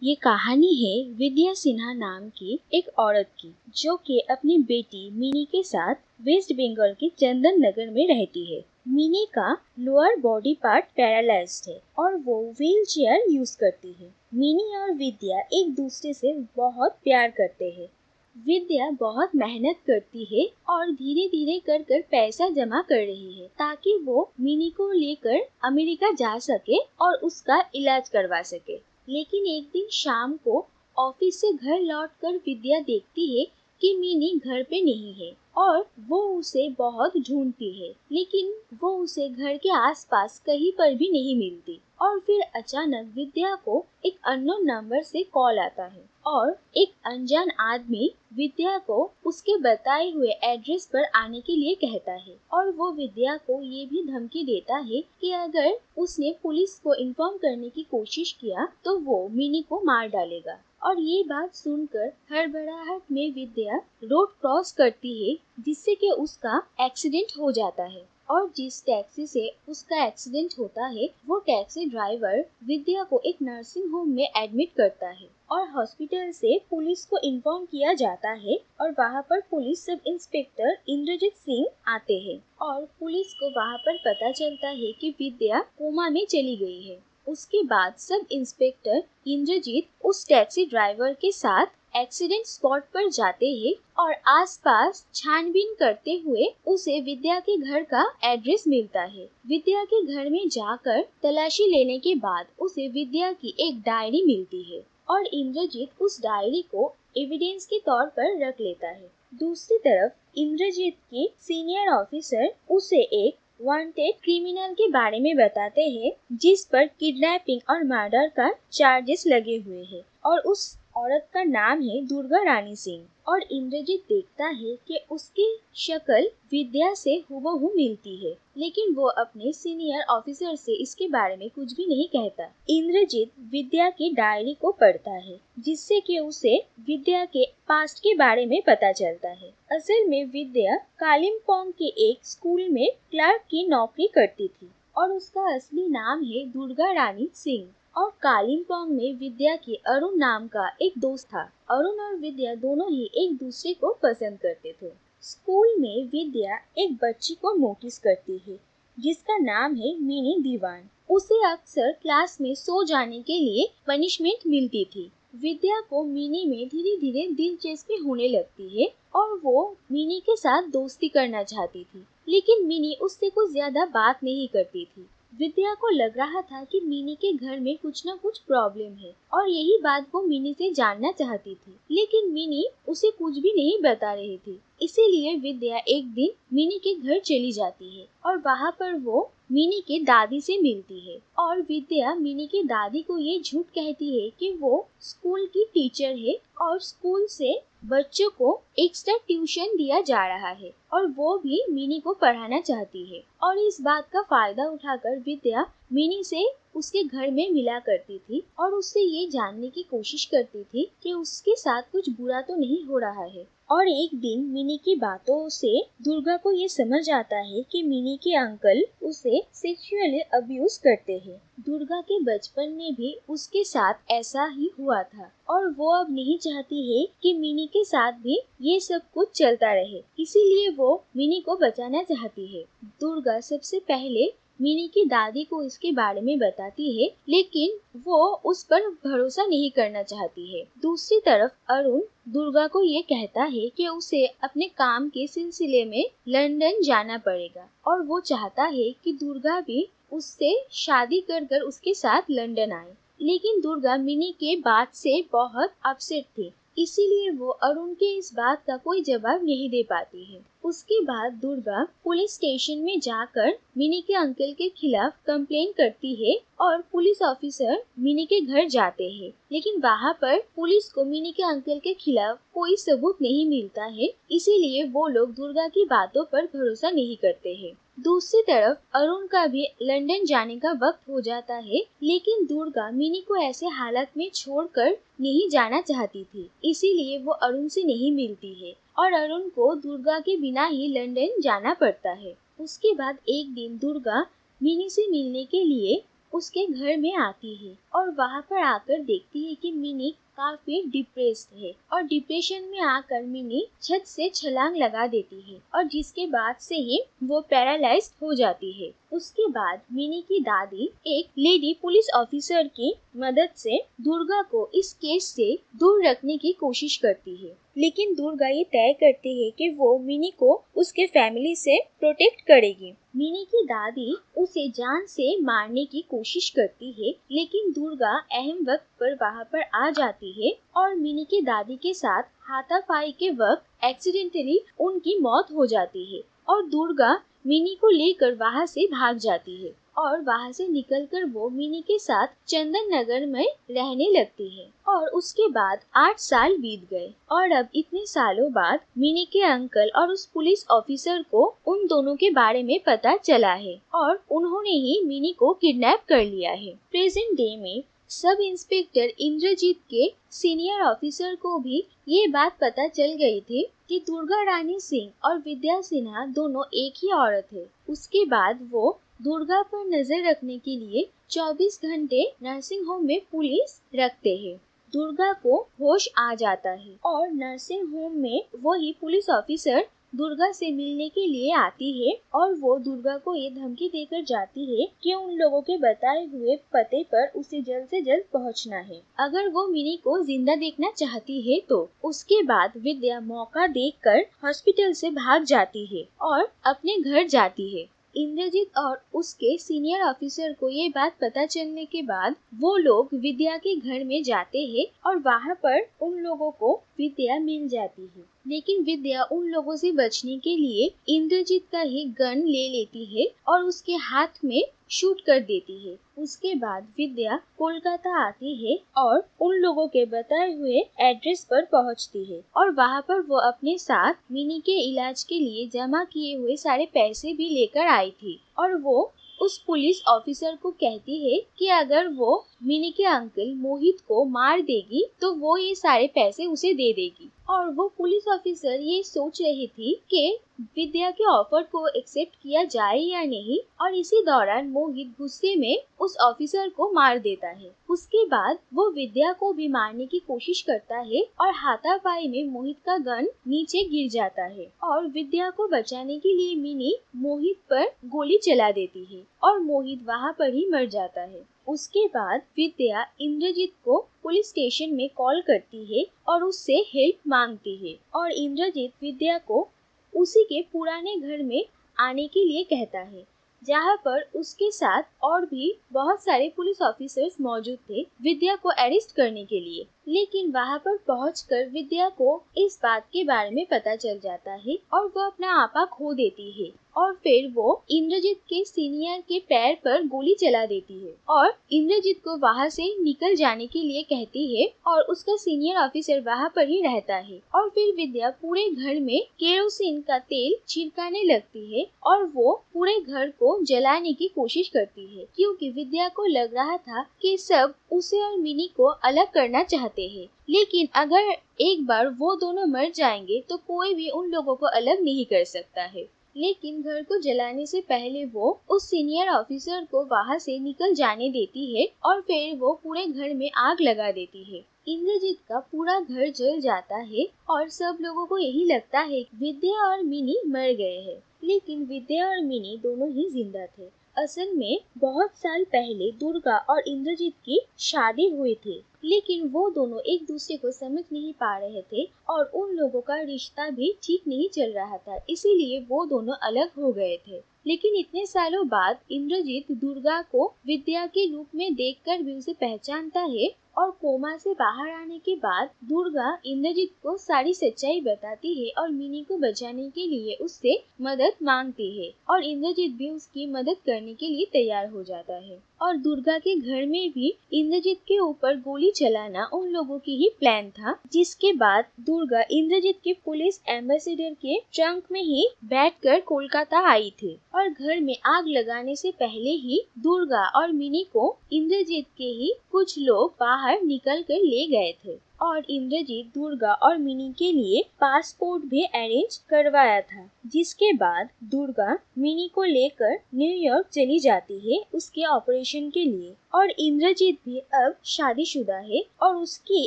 ये कहानी है विद्या सिन्हा नाम की एक औरत की, जो कि अपनी बेटी मिनी के साथ वेस्ट बंगाल के चंदन नगर में रहती है। मिनी का लोअर बॉडी पार्ट पैरालाइज्ड है और वो व्हील चेयर यूज करती है। मिनी और विद्या एक दूसरे से बहुत प्यार करते हैं। विद्या बहुत मेहनत करती है और धीरे धीरे कर कर पैसा जमा कर रही है, ताकि वो मिनी को लेकर अमेरिका जा सके और उसका इलाज करवा सके। लेकिन एक दिन शाम को ऑफिस से घर लौटकर विद्या देखती है कि मिनी घर पे नहीं है और वो उसे बहुत ढूंढती है, लेकिन वो उसे घर के आसपास कहीं पर भी नहीं मिलती। और फिर अचानक विद्या को एक अननोन नंबर से कॉल आता है और एक अनजान आदमी विद्या को उसके बताए हुए एड्रेस पर आने के लिए कहता है और वो विद्या को ये भी धमकी देता है कि अगर उसने पुलिस को इन्फॉर्म करने की कोशिश किया तो वो मिनी को मार डालेगा। और ये बात सुनकर हड़बड़ाहट में विद्या रोड क्रॉस करती है, जिससे कि उसका एक्सीडेंट हो जाता है। और जिस टैक्सी से उसका एक्सीडेंट होता है वो टैक्सी ड्राइवर विद्या को एक नर्सिंग होम में एडमिट करता है और हॉस्पिटल से पुलिस को इन्फॉर्म किया जाता है और वहाँ पर police sub inspector Indrajit Singh आते हैं और पुलिस को वहाँ पर पता चलता है कि विद्या कोमा में चली गई है। उसके बाद सब इंस्पेक्टर इंद्रजीत उस टैक्सी ड्राइवर के साथ एक्सीडेंट स्पॉट पर जाते हैं और आसपास छानबीन करते हुए उसे विद्या के घर का एड्रेस मिलता है। विद्या के घर में जाकर तलाशी लेने के बाद उसे विद्या की एक डायरी मिलती है और इंद्रजीत उस डायरी को एविडेंस के तौर पर रख लेता है। दूसरी तरफ इंद्रजीत की सीनियर ऑफिसर उसे एक वांटेड क्रिमिनल के बारे में बताते हैं, जिस पर किडनैपिंग और मर्डर का चार्जेस लगे हुए हैं और उस औरत का नाम है दुर्गा रानी सिंह। और इंद्रजीत देखता है कि उसकी शक्ल विद्या से हूबहू मिलती है, लेकिन वो अपने सीनियर ऑफिसर से इसके बारे में कुछ भी नहीं कहता। इंद्रजीत विद्या की डायरी को पढ़ता है, जिससे कि उसे विद्या के पास्ट के बारे में पता चलता है। असल में विद्या कालिम्पोंग के एक स्कूल में क्लर्क की नौकरी करती थी और उसका असली नाम है दुर्गा रानी सिंह। और कालिम्पोंग में विद्या के अरुण नाम का एक दोस्त था। अरुण और विद्या दोनों ही एक दूसरे को पसंद करते थे। स्कूल में विद्या एक बच्ची को नोटिस करती है, जिसका नाम है मिनी दीवान। उसे अक्सर क्लास में सो जाने के लिए पनिशमेंट मिलती थी। विद्या को मिनी में धीरे धीरे दिलचस्पी होने लगती है और वो मिनी के साथ दोस्ती करना चाहती थी, लेकिन मिनी उससे कुछ ज्यादा बात नहीं करती थी। विद्या को लग रहा था कि मिनी के घर में कुछ न कुछ प्रॉब्लम है और यही बात वो मिनी से जानना चाहती थी, लेकिन मिनी उसे कुछ भी नहीं बता रही थी। इसीलिए विद्या एक दिन मिनी के घर चली जाती है और वहाँ पर वो मिनी के दादी से मिलती है और विद्या मिनी की दादी को ये झूठ कहती है कि वो स्कूल की टीचर है और स्कूल से बच्चों को एक्स्ट्रा ट्यूशन दिया जा रहा है और वो भी मिनी को पढ़ाना चाहती है। और इस बात का फायदा उठाकर विद्या मिनी से उसके घर में मिला करती थी और उससे ये जानने की कोशिश करती थी कि उसके साथ कुछ बुरा तो नहीं हो रहा है। और एक दिन मिनी की बातों से दुर्गा को ये समझ आता है कि मिनी के अंकल उसे सेक्सुअली अब्यूज करते हैं। दुर्गा के बचपन में भी उसके साथ ऐसा ही हुआ था और वो अब नहीं चाहती है कि मिनी के साथ भी ये सब कुछ चलता रहे, इसीलिए वो मिनी को बचाना चाहती है। दुर्गा सबसे पहले मिनी की दादी को इसके बारे में बताती है, लेकिन वो उस पर भरोसा नहीं करना चाहती है। दूसरी तरफ अरुण दुर्गा को ये कहता है कि उसे अपने काम के सिलसिले में लंदन जाना पड़ेगा और वो चाहता है कि दुर्गा भी उससे शादी कर कर उसके साथ लंदन आए। लेकिन दुर्गा मिनी के बात से बहुत अपसेट थी, इसीलिए वो अरुण के इस बात का कोई जवाब नहीं दे पाती है। उसके बाद दुर्गा पुलिस स्टेशन में जाकर मिनी के अंकल के खिलाफ कंप्लेन करती है और पुलिस ऑफिसर मिनी के घर जाते हैं, लेकिन वहाँ पर पुलिस को मिनी के अंकल के खिलाफ कोई सबूत नहीं मिलता है, इसीलिए वो लोग दुर्गा की बातों पर भरोसा नहीं करते हैं। दूसरी तरफ अरुण का भी लंदन जाने का वक्त हो जाता है, लेकिन दुर्गा मिनी को ऐसे हालत में छोड़कर नहीं जाना चाहती थी, इसीलिए वो अरुण से नहीं मिलती है और अरुण को दुर्गा के बिना ही लंदन जाना पड़ता है। उसके बाद एक दिन दुर्गा मिनी से मिलने के लिए उसके घर में आती है और वहाँ पर आकर देखती है कि मिनी काफी डिप्रेस्ड है और डिप्रेशन में आकर मिनी छत से छलांग लगा देती है और जिसके बाद से ही वो पैरालाइज हो जाती है। उसके बाद मिनी की दादी एक लेडी पुलिस ऑफिसर की मदद से दुर्गा को इस केस से दूर रखने की कोशिश करती है, लेकिन दुर्गा ये तय करती है कि वो मिनी को उसके फैमिली से प्रोटेक्ट करेगी। मिनी की दादी उसे जान से मारने की कोशिश करती है, लेकिन दुर्गा अहम वक्त पर वहाँ पर आ जाती है और मिनी की दादी के साथ हाथापाई के वक्त एक्सीडेंटली उनकी मौत हो जाती है और दुर्गा मिनी को लेकर वहाँ से भाग जाती है और वहाँ से निकलकर वो मिनी के साथ चंदन नगर में रहने लगती है। और उसके बाद 8 साल बीत गए और अब इतने सालों बाद मिनी के अंकल और उस पुलिस ऑफिसर को उन दोनों के बारे में पता चला है और उन्होंने ही मिनी को किडनैप कर लिया है। प्रेजेंट डे में सब इंस्पेक्टर इंद्रजीत के सीनियर ऑफिसर को भी ये बात पता चल गई थी कि दुर्गा रानी सिंह और विद्या सिन्हा दोनों एक ही औरत है। उसके बाद वो दुर्गा पर नजर रखने के लिए 24 घंटे नर्सिंग होम में पुलिस रखते हैं। दुर्गा को होश आ जाता है और नर्सिंग होम में वही पुलिस ऑफिसर दुर्गा से मिलने के लिए आती है और वो दुर्गा को ये धमकी देकर जाती है कि उन लोगों के बताए हुए पते पर उसे जल्द से जल्द पहुंचना है अगर वो मिनी को जिंदा देखना चाहती है तो। उसके बाद विद्या मौका देखकर हॉस्पिटल से भाग जाती है और अपने घर जाती है। इंद्रजीत और उसके सीनियर ऑफिसर को ये बात पता चलने के बाद वो लोग विद्या के घर में जाते हैं और वहाँ पर उन लोगों को विद्या मिल जाती है, लेकिन विद्या उन लोगों से बचने के लिए इंद्रजीत का ही गन ले लेती है और उसके हाथ में शूट कर देती है। उसके बाद विद्या कोलकाता आती है और उन लोगों के बताए हुए एड्रेस पर पहुंचती है और वहां पर वो अपने साथ मिनी के इलाज के लिए जमा किए हुए सारे पैसे भी लेकर आई थी और वो उस पुलिस ऑफिसर को कहती है कि अगर वो मिनी के अंकल मोहित को मार देगी तो वो ये सारे पैसे उसे दे देगी। और वो पुलिस ऑफिसर ये सोच रही थी कि विद्या के ऑफर को एक्सेप्ट किया जाए या नहीं और इसी दौरान मोहित गुस्से में उस ऑफिसर को मार देता है। उसके बाद वो विद्या को भी मारने की कोशिश करता है और हाथापाई में मोहित का गन नीचे गिर जाता है और विद्या को बचाने के लिए मिनी मोहित पर गोली चला देती है और मोहित वहाँ पर ही मर जाता है। उसके बाद विद्या इंद्रजीत को पुलिस स्टेशन में कॉल करती है और उससे हेल्प मांगती है और इंद्रजीत विद्या को उसी के पुराने घर में आने के लिए कहता है जहाँ पर उसके साथ और भी बहुत सारे पुलिस ऑफिसर्स मौजूद थे विद्या को अरेस्ट करने के लिए। लेकिन वहाँ पर पहुंचकर विद्या को इस बात के बारे में पता चल जाता है और वो अपना आपा खो देती है और फिर वो इंद्रजीत के सीनियर के पैर पर गोली चला देती है और इंद्रजीत को वहाँ से निकल जाने के लिए कहती है और उसका सीनियर ऑफिसर वहाँ पर ही रहता है। और फिर विद्या पूरे घर में केरोसिन का तेल छिड़काने लगती है और वो पूरे घर को जलाने की कोशिश करती है क्योंकि विद्या को लग रहा था कि सब उसे और मिनी को अलग करना चाहते हैं, लेकिन अगर एक बार वो दोनों मर जाएंगे तो कोई भी उन लोगों को अलग नहीं कर सकता है। लेकिन घर को जलाने से पहले वो उस सीनियर ऑफिसर को वहाँ से निकल जाने देती है और फिर वो पूरे घर में आग लगा देती है। इंद्रजीत का पूरा घर जल जाता है और सब लोगों को यही लगता है कि विद्या और मिनी मर गए हैं, लेकिन विद्या और मिनी दोनों ही जिंदा थे। असल में बहुत साल पहले दुर्गा और इंद्रजीत की शादी हुई थी, लेकिन वो दोनों एक दूसरे को समझ नहीं पा रहे थे और उन लोगों का रिश्ता भी ठीक नहीं चल रहा था, इसीलिए वो दोनों अलग हो गए थे। लेकिन इतने सालों बाद इंद्रजीत दुर्गा को विद्या के रूप में देखकर भी उसे पहचानता है और कोमा से बाहर आने के बाद दुर्गा इंद्रजीत को सारी सच्चाई बताती है और मिनी को बचाने के लिए उससे मदद मांगती है और इंद्रजीत भी उसकी मदद करने के लिए तैयार हो जाता है। और दुर्गा के घर में भी इंद्रजीत के ऊपर गोली चलाना उन लोगों की ही प्लान था, जिसके बाद दुर्गा इंद्रजीत के पुलिस एम्बेसडर के ट्रंक में ही बैठकर कोलकाता आई थी और घर में आग लगाने से पहले ही दुर्गा और मिनी को इंद्रजीत के ही कुछ लोग बाहर निकल कर ले गए थे। और इंद्रजीत दुर्गा और मिनी के लिए पासपोर्ट भी अरेंज करवाया था। जिसके बाद दुर्गा मिनी को लेकर न्यूयॉर्क चली जाती है उसके ऑपरेशन के लिए। और इंद्रजीत भी अब शादीशुदा है और उसकी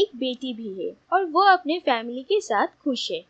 एक बेटी भी है और वो अपने फैमिली के साथ खुश है।